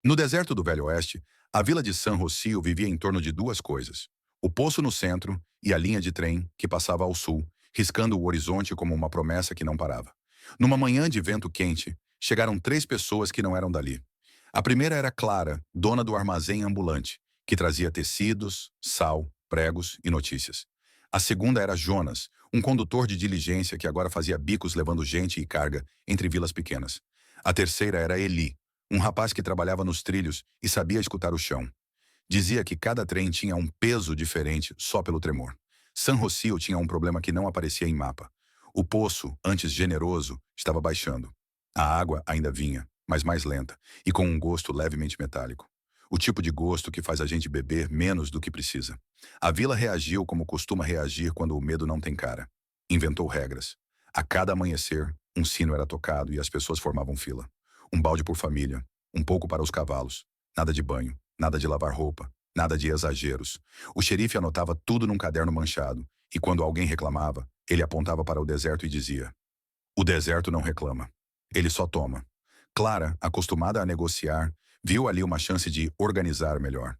No deserto do Velho Oeste, a vila de San Rocio vivia em torno de duas coisas: o poço no centro e a linha de trem que passava ao sul, riscando o horizonte como uma promessa que não parava. Numa manhã de vento quente, chegaram três pessoas que não eram dali. A primeira era Clara, dona do armazém ambulante, que trazia tecidos, sal, pregos e notícias. A segunda era Jonas, um condutor de diligência que agora fazia bicos levando gente e carga entre vilas pequenas. A terceira era Eli, um rapaz que trabalhava nos trilhos e sabia escutar o chão. Dizia que cada trem tinha um peso diferente só pelo tremor. San Rocio tinha um problema que não aparecia em mapa. O poço, antes generoso, estava baixando. A água ainda vinha, mas mais lenta, e com um gosto levemente metálico. O tipo de gosto que faz a gente beber menos do que precisa. A vila reagiu como costuma reagir quando o medo não tem cara. Inventou regras. A cada amanhecer, um sino era tocado e as pessoas formavam fila. Um balde por família, um pouco para os cavalos. Nada de banho, nada de lavar roupa, nada de exageros. O xerife anotava tudo num caderno manchado, e quando alguém reclamava, ele apontava para o deserto e dizia: o deserto não reclama. Ele só toma. Clara, acostumada a negociar, viu ali uma chance de organizar melhor.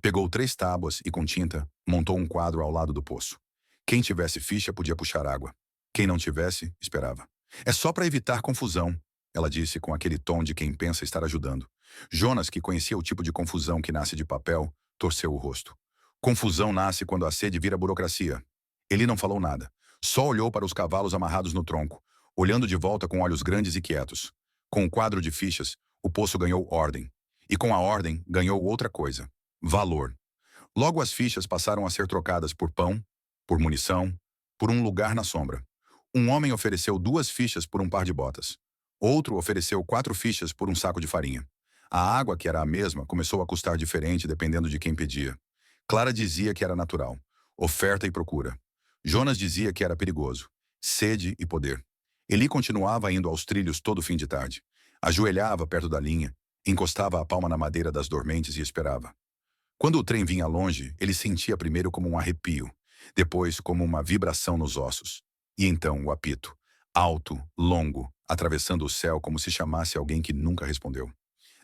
Pegou três tábuas e, com tinta, montou um quadro ao lado do poço. Quem tivesse ficha podia puxar água. Quem não tivesse, esperava. É só para evitar confusão, ela disse com aquele tom de quem pensa estar ajudando. Jonas, que conhecia o tipo de confusão que nasce de papel, torceu o rosto. Confusão nasce quando a sede vira burocracia. Ele não falou nada. Só olhou para os cavalos amarrados no tronco, olhando de volta com olhos grandes e quietos. Com o quadro de fichas, o poço ganhou ordem. E com a ordem, ganhou outra coisa: valor. Logo as fichas passaram a ser trocadas por pão, por munição, por um lugar na sombra. Um homem ofereceu 2 fichas por um par de botas. Outro ofereceu 4 fichas por um saco de farinha. A água, que era a mesma, começou a custar diferente dependendo de quem pedia. Clara dizia que era natural. Oferta e procura. Jonas dizia que era perigoso. Sede e poder. Eli continuava indo aos trilhos todo fim de tarde. Ajoelhava perto da linha, encostava a palma na madeira das dormentes e esperava. Quando o trem vinha longe, ele sentia primeiro como um arrepio, depois como uma vibração nos ossos. E então o apito, alto, longo, atravessando o céu como se chamasse alguém que nunca respondeu.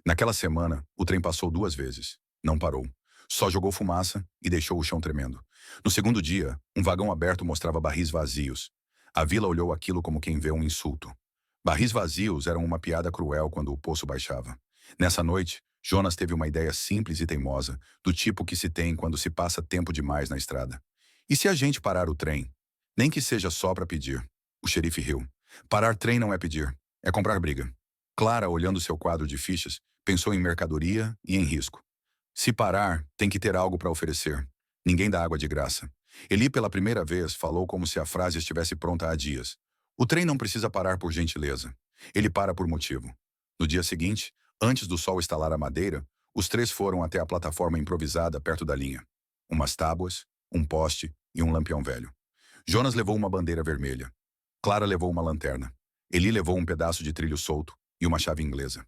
Naquela semana, o trem passou 2 vezes. Não parou. Só jogou fumaça e deixou o chão tremendo. No segundo dia, um vagão aberto mostrava barris vazios. A vila olhou aquilo como quem vê um insulto. Barris vazios eram uma piada cruel quando o poço baixava. Nessa noite, Jonas teve uma ideia simples e teimosa, do tipo que se tem quando se passa tempo demais na estrada. E se a gente parar o trem? Nem que seja só para pedir. O xerife riu. Parar trem não é pedir, é comprar briga. Clara, olhando seu quadro de fichas, pensou em mercadoria e em risco. Se parar, tem que ter algo para oferecer. Ninguém dá água de graça. Eli, pela primeira vez, falou como se a frase estivesse pronta há dias. O trem não precisa parar por gentileza. Ele para por motivo. No dia seguinte, antes do sol estalar a madeira, os três foram até a plataforma improvisada perto da linha. Umas tábuas, um poste e um lampião velho. Jonas levou uma bandeira vermelha. Clara levou uma lanterna. Eli levou um pedaço de trilho solto e uma chave inglesa.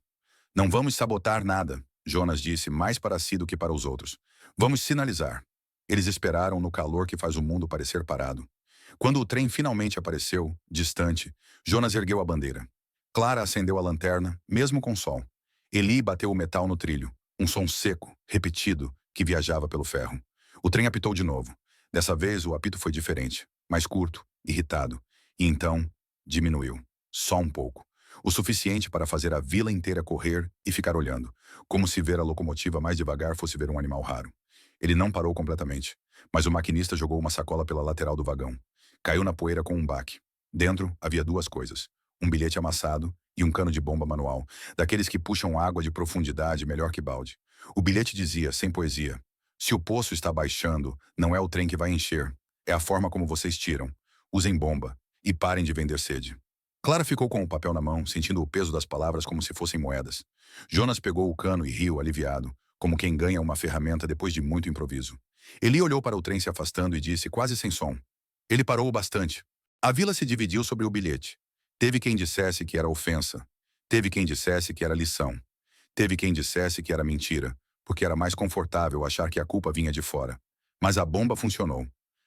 Não vamos sabotar nada, Jonas disse mais para si do que para os outros. Vamos sinalizar. Eles esperaram no calor que faz o mundo parecer parado. Quando o trem finalmente apareceu, distante, Jonas ergueu a bandeira. Clara acendeu a lanterna, mesmo com sol. Eli bateu o metal no trilho, um som seco, repetido, que viajava pelo ferro. O trem apitou de novo. Dessa vez o apito foi diferente, mais curto, irritado. E então, diminuiu. Só um pouco. O suficiente para fazer a vila inteira correr e ficar olhando, como se ver a locomotiva mais devagar fosse ver um animal raro. Ele não parou completamente, mas o maquinista jogou uma sacola pela lateral do vagão. Caiu na poeira com um baque. Dentro havia 2 coisas: um bilhete amassado e um cano de bomba manual, daqueles que puxam água de profundidade melhor que balde. O bilhete dizia, sem poesia: se o poço está baixando, não é o trem que vai encher, é a forma como vocês tiram. Usem bomba e parem de vender sede. Clara ficou com o papel na mão, sentindo o peso das palavras como se fossem moedas. Jonas pegou o cano e riu, aliviado, como quem ganha uma ferramenta depois de muito improviso. Eli olhou para o trem se afastando e disse, quase sem som. Ele parou o bastante. A vila se dividiu sobre o bilhete. Teve quem dissesse que era ofensa. Teve quem dissesse que era lição. Teve quem dissesse que era mentira, porque era mais confortável achar que a culpa vinha de fora. Mas a bomba funcionou.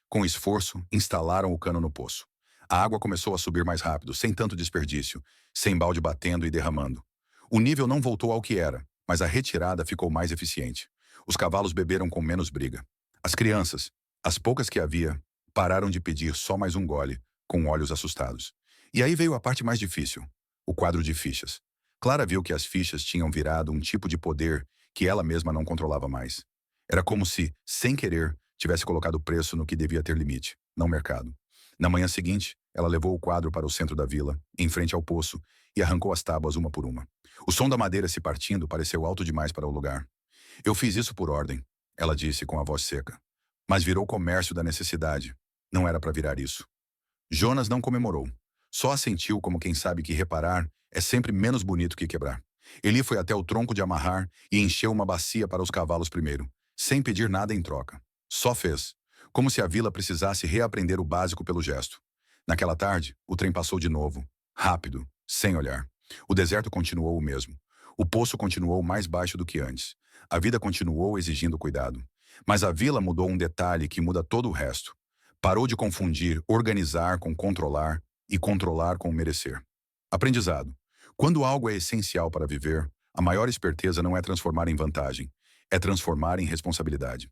Com esforço, instalaram o cano no poço. A água começou a subir mais rápido, sem tanto desperdício, sem balde batendo e derramando. O nível não voltou ao que era, mas a retirada ficou mais eficiente. Os cavalos beberam com menos briga. As crianças, as poucas que havia, pararam de pedir só mais um gole, com olhos assustados. E aí veio a parte mais difícil, o quadro de fichas. Clara viu que as fichas tinham virado um tipo de poder que ela mesma não controlava mais. Era como se, sem querer, tivesse colocado preço no que devia ter limite, não mercado. Na manhã seguinte, ela levou o quadro para o centro da vila, em frente ao poço, e arrancou as tábuas uma por uma. O som da madeira se partindo pareceu alto demais para o lugar. Eu fiz isso por ordem, ela disse com a voz seca. Mas virou comércio da necessidade. Não era para virar isso. Jonas não comemorou. Só assentiu como quem sabe que reparar é sempre menos bonito que quebrar. Eli foi até o tronco de amarrar e encheu uma bacia para os cavalos primeiro, sem pedir nada em troca. Só fez, como se a vila precisasse reaprender o básico pelo gesto. Naquela tarde, o trem passou de novo, rápido, sem olhar. O deserto continuou o mesmo. O poço continuou mais baixo do que antes. A vida continuou exigindo cuidado. Mas a vila mudou um detalhe que muda todo o resto. Parou de confundir organizar com controlar e controlar com merecer. Aprendizado. Quando algo é essencial para viver, a maior esperteza não é transformar em vantagem, é transformar em responsabilidade.